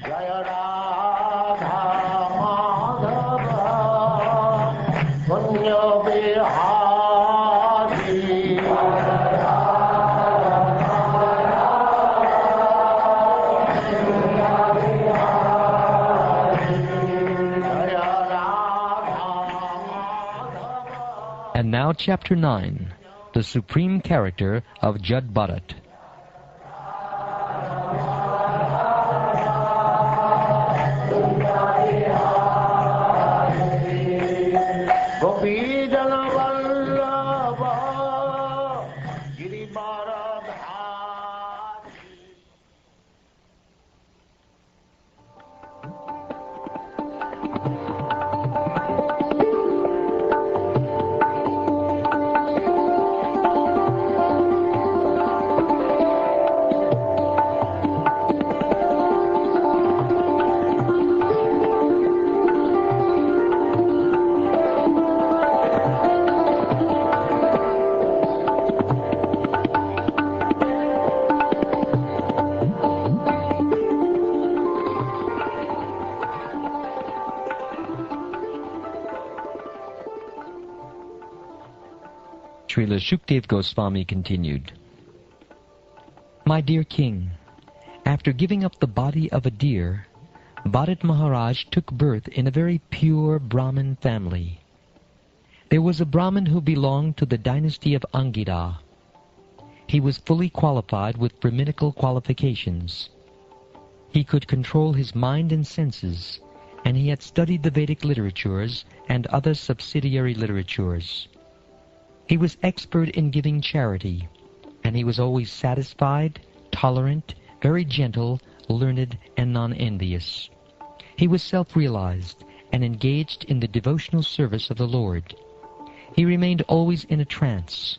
Jaya Radha Madhava Punya Bihari And now Chapter 9, the Supreme Character of Jada Bharat. Srila Shukdev Goswami continued, My dear king, after giving up the body of a deer, Bharat Maharaj took birth in a very pure Brahmin family. There was a Brahmin who belonged to the dynasty of Angida. He was fully qualified with Brahminical qualifications. He could control his mind and senses, and he had studied the Vedic literatures and other subsidiary literatures. He was expert in giving charity, and he was always satisfied, tolerant, very gentle, learned, and non-envious. He was self-realized and engaged in the devotional service of the Lord. He remained always in a trance.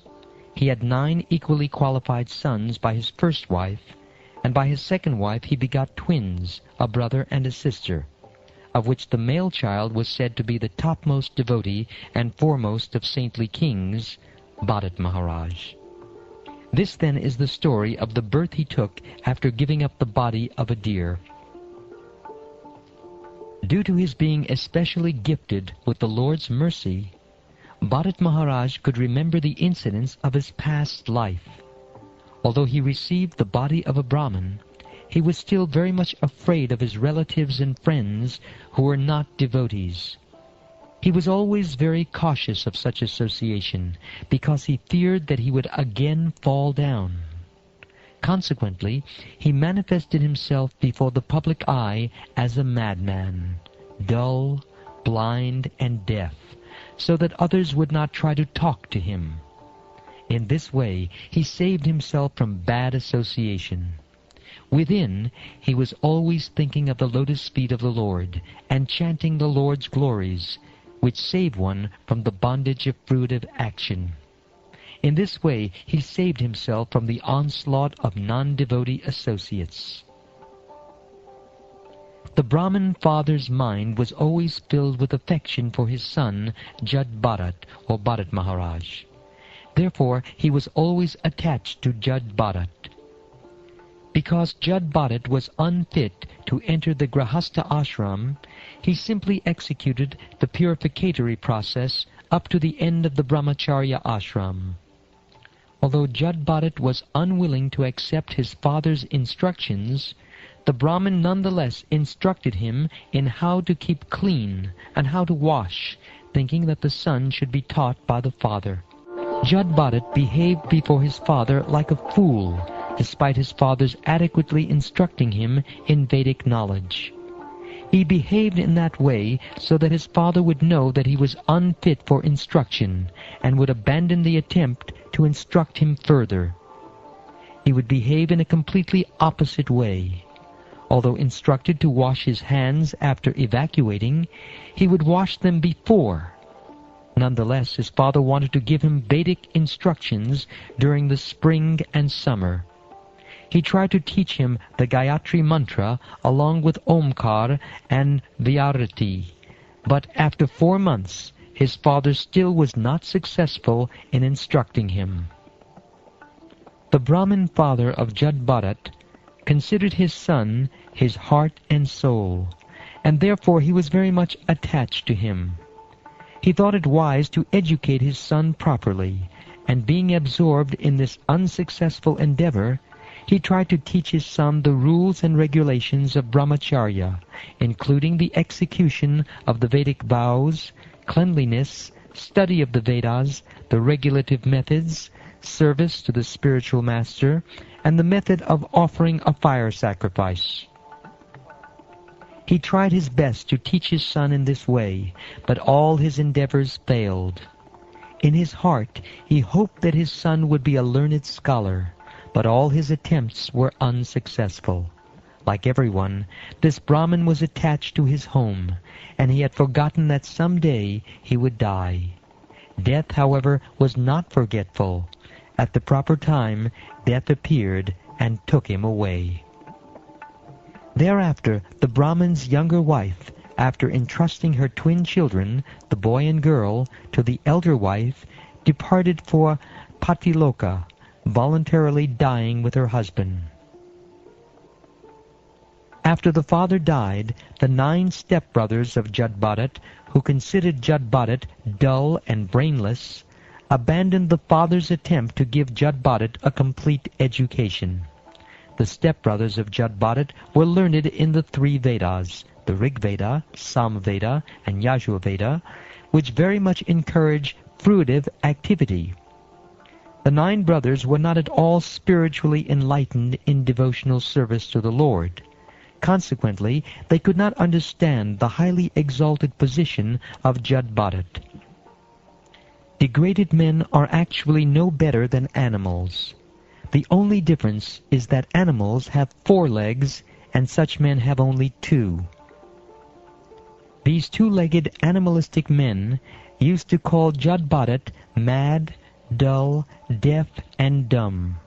He had 9 equally qualified sons by his first wife, and by his second wife he begot twins, a brother and a sister, of which the male child was said to be the topmost devotee and foremost of saintly kings, Bharat Maharaj. This then is the story of the birth he took after giving up the body of a deer. Due to his being especially gifted with the Lord's mercy, Bharat Maharaj could remember the incidents of his past life. Although he received the body of a Brahmin, he was still very much afraid of his relatives and friends who were not devotees. He was always very cautious of such association, because he feared that he would again fall down. Consequently, he manifested himself before the public eye as a madman, dull, blind, and deaf, so that others would not try to talk to him. In this way, he saved himself from bad association. Within, he was always thinking of the lotus feet of the Lord, and chanting the Lord's glories, which save one from the bondage of fruitive action. In this way, he saved himself from the onslaught of non-devotee associates. The Brahmin father's mind was always filled with affection for his son, Jada Bharat, or Bharat Maharaj. Therefore, he was always attached to Jada Bharat. Because Jada Bharat was unfit to enter the Grahastha ashram, he simply executed the purificatory process up to the end of the Brahmacharya ashram. Although Jada Bharat was unwilling to accept his father's instructions, the Brahmin nonetheless instructed him in how to keep clean and how to wash, thinking that the son should be taught by the father. Jada Bharat behaved before his father like a fool, despite his father's adequately instructing him in Vedic knowledge. He behaved in that way so that his father would know that he was unfit for instruction and would abandon the attempt to instruct him further. He would behave in a completely opposite way. Although instructed to wash his hands after evacuating, he would wash them before. Nonetheless, his father wanted to give him Vedic instructions during the spring and summer. He tried to teach him the Gayatri mantra along with Omkar and Vyarati, but after 4 months, his father still was not successful in instructing him. The Brahmin father of Jada Bharat considered his son his heart and soul, and therefore he was very much attached to him. He thought it wise to educate his son properly, and being absorbed in this unsuccessful endeavor, he tried to teach his son the rules and regulations of brahmacharya, including the execution of the Vedic vows, cleanliness, study of the Vedas, the regulative methods, service to the spiritual master, and the method of offering a fire sacrifice. He tried his best to teach his son in this way, but all his endeavors failed. In his heart, he hoped that his son would be a learned scholar, but all his attempts were unsuccessful. Like everyone, this Brahmin was attached to his home, and he had forgotten that some day he would die. Death, however, was not forgetful. At the proper time, death appeared and took him away. Thereafter, the Brahmin's younger wife, after entrusting her twin children, the boy and girl, to the elder wife, departed for Patiloka, voluntarily dying with her husband. After the father died, the 9 stepbrothers of Jadbharat, who considered Jadbharat dull and brainless, abandoned the father's attempt to give Jadbharat a complete education. The stepbrothers of Jadbharat were learned in the 3 Vedas, the Rig Veda, Sam Veda, and Yajur Veda, which very much encourage fruitive activity. The 9 brothers were not at all spiritually enlightened in devotional service to the Lord. Consequently, they could not understand the highly exalted position of Jadbharat. Degraded men are actually no better than animals. The only difference is that animals have 4 legs and such men have only 2. These 2-legged animalistic men used to call Jadbharat mad, dull, deaf, and dumb.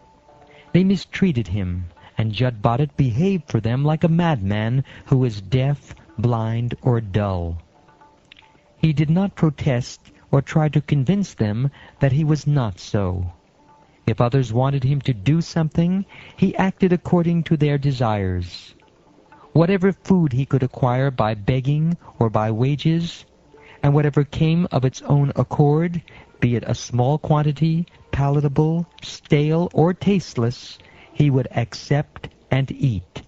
They mistreated him, and Jadbharat behaved for them like a madman who is deaf, blind, or dull. He did not protest or try to convince them that he was not so. If others wanted him to do something, he acted according to their desires. Whatever food he could acquire by begging or by wages, and whatever came of its own accord, be it a small quantity, palatable, stale, or tasteless, he would accept and eat.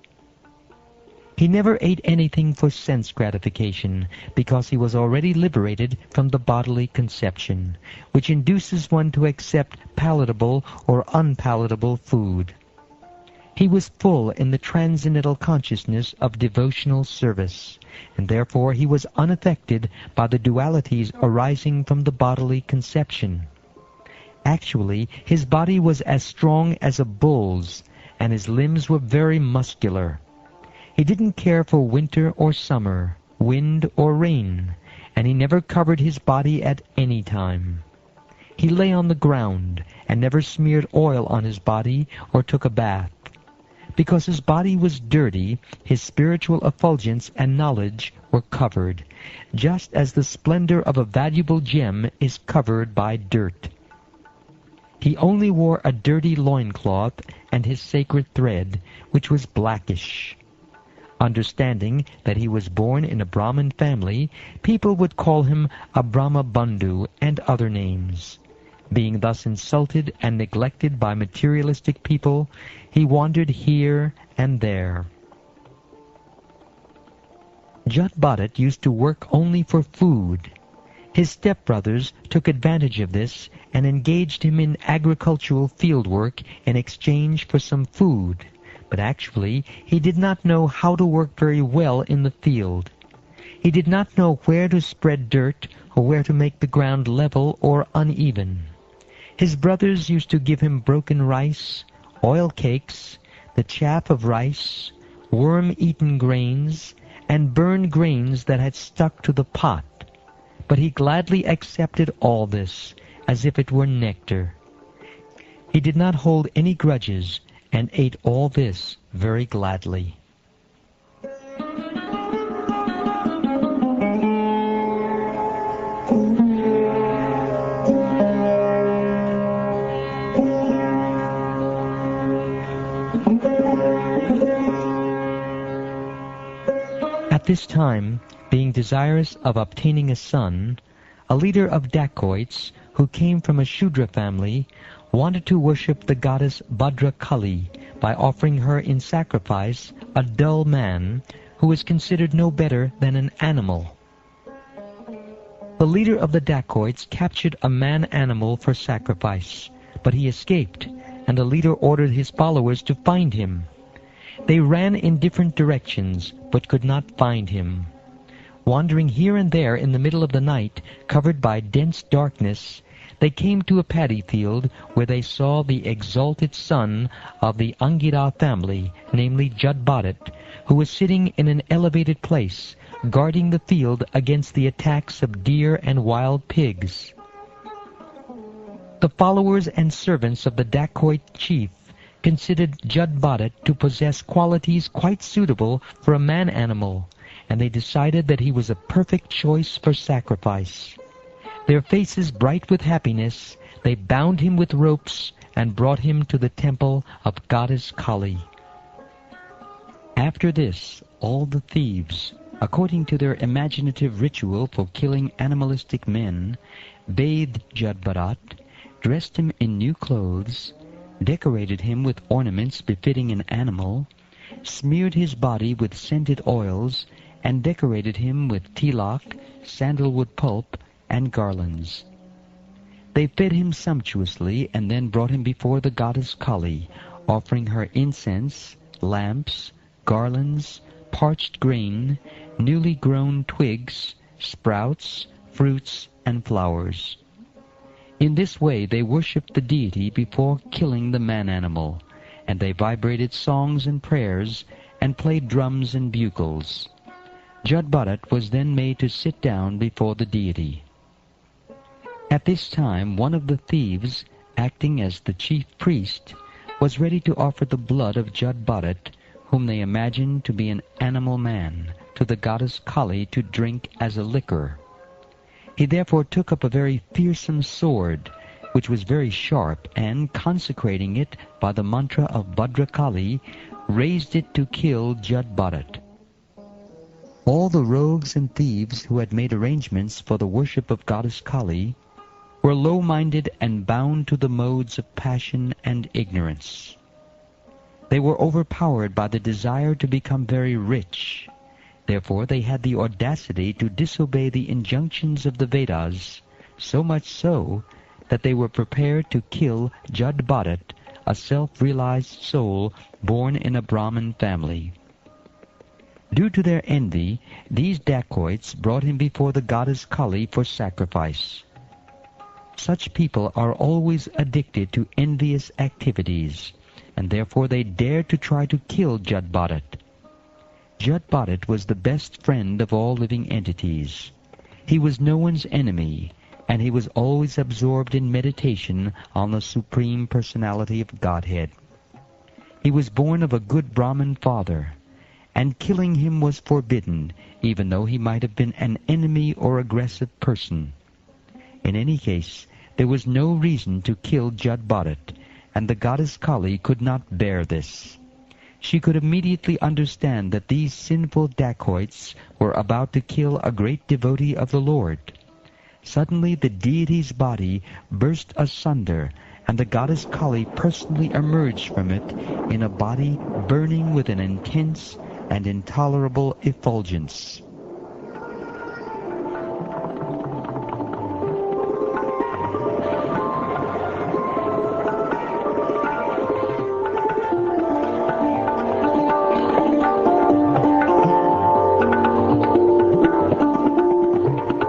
He never ate anything for sense gratification, because he was already liberated from the bodily conception, which induces one to accept palatable or unpalatable food. He was full in the transcendental consciousness of devotional service, and therefore he was unaffected by the dualities arising from the bodily conception. Actually, his body was as strong as a bull's, and his limbs were very muscular. He didn't care for winter or summer, wind or rain, and he never covered his body at any time. He lay on the ground and never smeared oil on his body or took a bath. Because his body was dirty, his spiritual effulgence and knowledge were covered, just as the splendor of a valuable gem is covered by dirt. He only wore a dirty loincloth and his sacred thread, which was blackish. Understanding that he was born in a Brahmin family, people would call him a Brahma Bandhu and other names. Being thus insulted and neglected by materialistic people, he wandered here and there. Jadbharat used to work only for food. His stepbrothers took advantage of this and engaged him in agricultural fieldwork in exchange for some food. But actually, he did not know how to work very well in the field. He did not know where to spread dirt or where to make the ground level or uneven. His brothers used to give him broken rice, oil cakes, the chaff of rice, worm-eaten grains, and burned grains that had stuck to the pot. But he gladly accepted all this, as if it were nectar. He did not hold any grudges, and ate all this very gladly. At this time, being desirous of obtaining a son, a leader of dacoits, who came from a Shudra family, wanted to worship the goddess Bhadrakali by offering her in sacrifice a dull man who was considered no better than an animal. The leader of the dacoits captured a man-animal for sacrifice, but he escaped, and the leader ordered his followers to find him. They ran in different directions, but could not find him. Wandering here and there in the middle of the night, covered by dense darkness, they came to a paddy field where they saw the exalted son of the Angira family, namely Jadbharat, who was sitting in an elevated place, guarding the field against the attacks of deer and wild pigs. The followers and servants of the dacoit chief considered Jadbharat to possess qualities quite suitable for a man-animal, and they decided that he was a perfect choice for sacrifice. Their faces bright with happiness, they bound him with ropes and brought him to the temple of goddess Kali. After this, all the thieves, according to their imaginative ritual for killing animalistic men, bathed Jadbharat, dressed him in new clothes, decorated him with ornaments befitting an animal, smeared his body with scented oils, and decorated him with tilak, sandalwood pulp, and garlands. They fed him sumptuously and then brought him before the goddess Kali, offering her incense, lamps, garlands, parched grain, newly grown twigs, sprouts, fruits, and flowers. In this way they worshipped the deity before killing the man-animal, and they vibrated songs and prayers, and played drums and bugles. Jadbharat was then made to sit down before the deity. At this time one of the thieves, acting as the chief priest, was ready to offer the blood of Jadbharat, whom they imagined to be an animal man, to the goddess Kali to drink as a liquor. He therefore took up a very fearsome sword, which was very sharp, and, consecrating it by the mantra of Bhadrakali, raised it to kill Jadbharat. All the rogues and thieves who had made arrangements for the worship of goddess Kali were low-minded and bound to the modes of passion and ignorance. They were overpowered by the desire to become very rich. Therefore they had the audacity to disobey the injunctions of the Vedas, so much so that they were prepared to kill Jadbharat, a self-realized soul born in a Brahmin family. Due to their envy, these dacoits brought him before the goddess Kali for sacrifice. Such people are always addicted to envious activities, and therefore they dared to try to kill Jadbharat. Jadbharat was the best friend of all living entities. He was no one's enemy, and he was always absorbed in meditation on the Supreme Personality of Godhead. He was born of a good Brahmin father, and killing him was forbidden, even though he might have been an enemy or aggressive person. In any case, there was no reason to kill Jadbharat, and the goddess Kali could not bear this. She could immediately understand that these sinful dacoits were about to kill a great devotee of the Lord. Suddenly the deity's body burst asunder, and the goddess Kali personally emerged from it in a body burning with an intense and intolerable effulgence.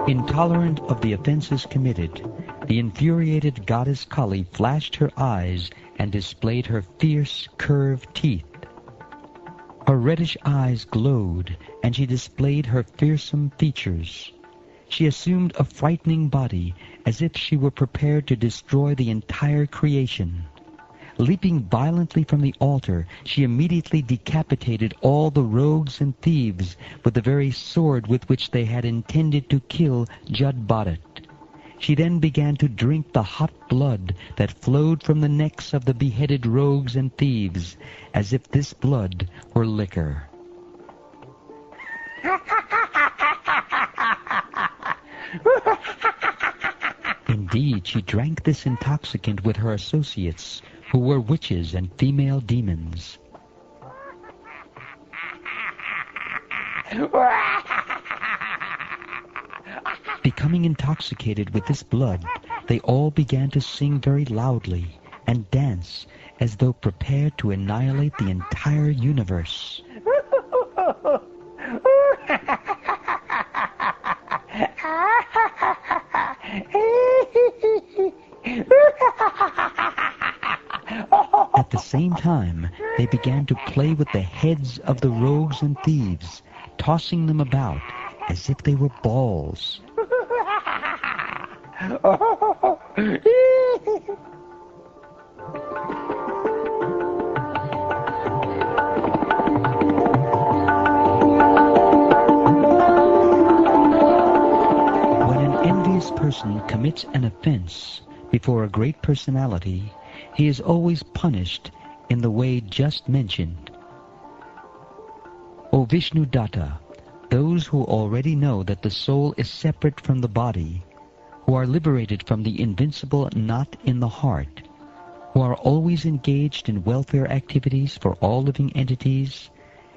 Intolerant of the offenses committed, the infuriated goddess Kali flashed her eyes and displayed her fierce, curved teeth. Her reddish eyes glowed, and she displayed her fearsome features. She assumed a frightening body, as if she were prepared to destroy the entire creation. Leaping violently from the altar, she immediately decapitated all the rogues and thieves with the very sword with which they had intended to kill Jadbharat. She then began to drink the hot blood that flowed from the necks of the beheaded rogues and thieves, as if this blood were liquor. Indeed, she drank this intoxicant with her associates, who were witches and female demons. Becoming intoxicated with this blood, they all began to sing very loudly and dance as though prepared to annihilate the entire universe. At the same time, they began to play with the heads of the rogues and thieves, tossing them about as if they were balls. When an envious person commits an offense before a great personality, he is always punished in the way just mentioned. O Vishnu Datta, those who already know that the soul is separate from the body, who are liberated from the invincible knot in the heart, who are always engaged in welfare activities for all living entities,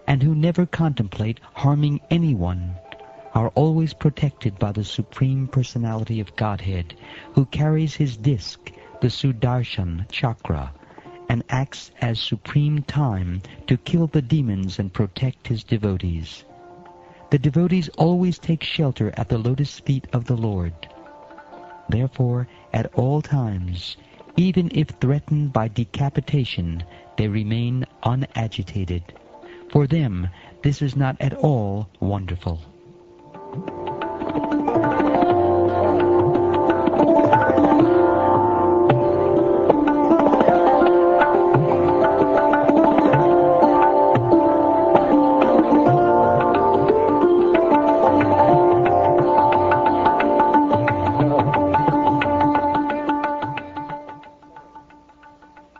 and who never contemplate harming anyone, are always protected by the Supreme Personality of Godhead, who carries his disc, the Sudarshan Chakra, and acts as supreme time to kill the demons and protect his devotees. The devotees always take shelter at the lotus feet of the Lord. Therefore, at all times, even if threatened by decapitation, they remain unagitated. For them, this is not at all wonderful.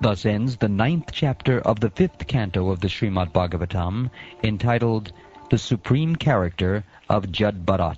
Thus ends the 9th chapter of the 5th canto of the Srimad Bhagavatam, entitled The Supreme Character of Jada.